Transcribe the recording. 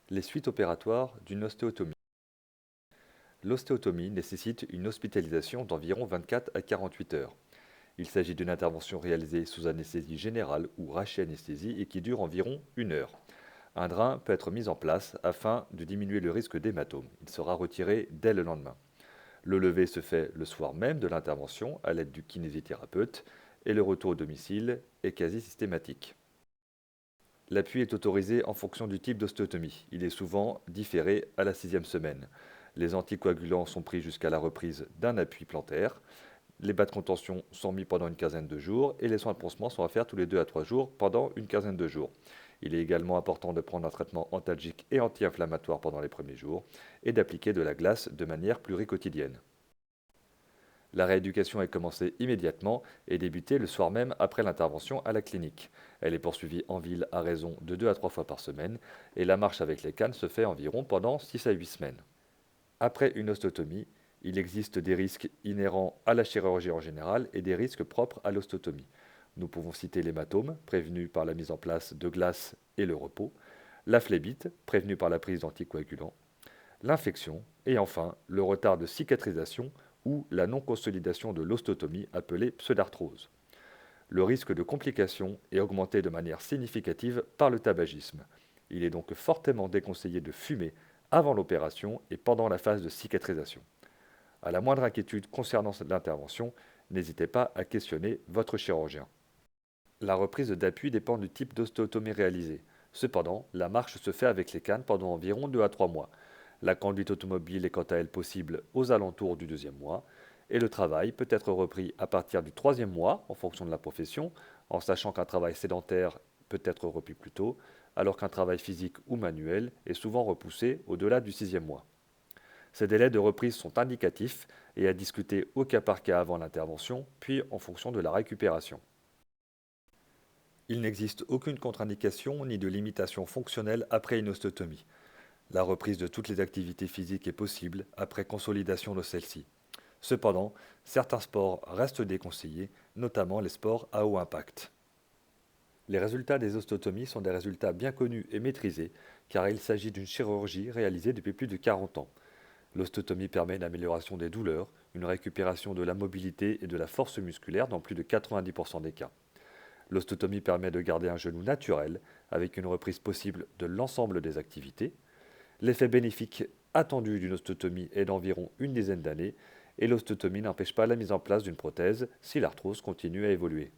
Les suites opératoires d'une ostéotomie. L'ostéotomie nécessite une hospitalisation d'environ 24 à 48 heures. Il s'agit d'une intervention réalisée sous anesthésie générale ou rachianesthésie et qui dure environ 1 heure. Un drain peut être mis en place afin de diminuer le risque d'hématome. Il sera retiré dès le lendemain. Le lever se fait le soir même de l'intervention à l'aide du kinésithérapeute et le retour au domicile est quasi systématique. L'appui est autorisé en fonction du type d'ostéotomie. Il est souvent différé à la 6e semaine. Les anticoagulants sont pris jusqu'à la reprise d'un appui plantaire. Les bas de contention sont mis pendant une quinzaine de jours et les soins de pansement sont à faire tous les 2 à 3 jours pendant une quinzaine de jours. Il est également important de prendre un traitement antalgique et anti-inflammatoire pendant les premiers jours et d'appliquer de la glace de manière pluriquotidienne. La rééducation est commencée immédiatement et débutée le soir même après l'intervention à la clinique. Elle est poursuivie en ville à raison de 2 à 3 fois par semaine et la marche avec les cannes se fait environ pendant 6 à 8 semaines. Après une ostéotomie, il existe des risques inhérents à la chirurgie en général et des risques propres à l'ostéotomie. Nous pouvons citer l'hématome, prévenu par la mise en place de glace et le repos, la phlébite, prévenue par la prise d'anticoagulants, l'infection et enfin le retard de cicatrisation ou la non-consolidation de l'ostéotomie appelée pseudarthrose. Le risque de complications est augmenté de manière significative par le tabagisme. Il est donc fortement déconseillé de fumer avant l'opération et pendant la phase de cicatrisation. À la moindre inquiétude concernant l'intervention, n'hésitez pas à questionner votre chirurgien. La reprise d'appui dépend du type d'ostéotomie réalisée. Cependant, la marche se fait avec les cannes pendant environ 2 à 3 mois. La conduite automobile est quant à elle possible aux alentours du 2e mois et le travail peut être repris à partir du 3e mois en fonction de la profession, en sachant qu'un travail sédentaire peut être repris plus tôt, alors qu'un travail physique ou manuel est souvent repoussé au-delà du 6e mois. Ces délais de reprise sont indicatifs et à discuter au cas par cas avant l'intervention, puis en fonction de la récupération. Il n'existe aucune contre-indication ni de limitation fonctionnelle après une ostéotomie. La reprise de toutes les activités physiques est possible après consolidation de celles-ci. Cependant, certains sports restent déconseillés, notamment les sports à haut impact. Les résultats des ostéotomies sont des résultats bien connus et maîtrisés, car il s'agit d'une chirurgie réalisée depuis plus de 40 ans. L'ostéotomie permet une amélioration des douleurs, une récupération de la mobilité et de la force musculaire dans plus de 90% des cas. L'ostéotomie permet de garder un genou naturel, avec une reprise possible de l'ensemble des activités. L'effet bénéfique attendu d'une ostéotomie est d'environ une dizaine d'années, et l'ostéotomie n'empêche pas la mise en place d'une prothèse si l'arthrose continue à évoluer.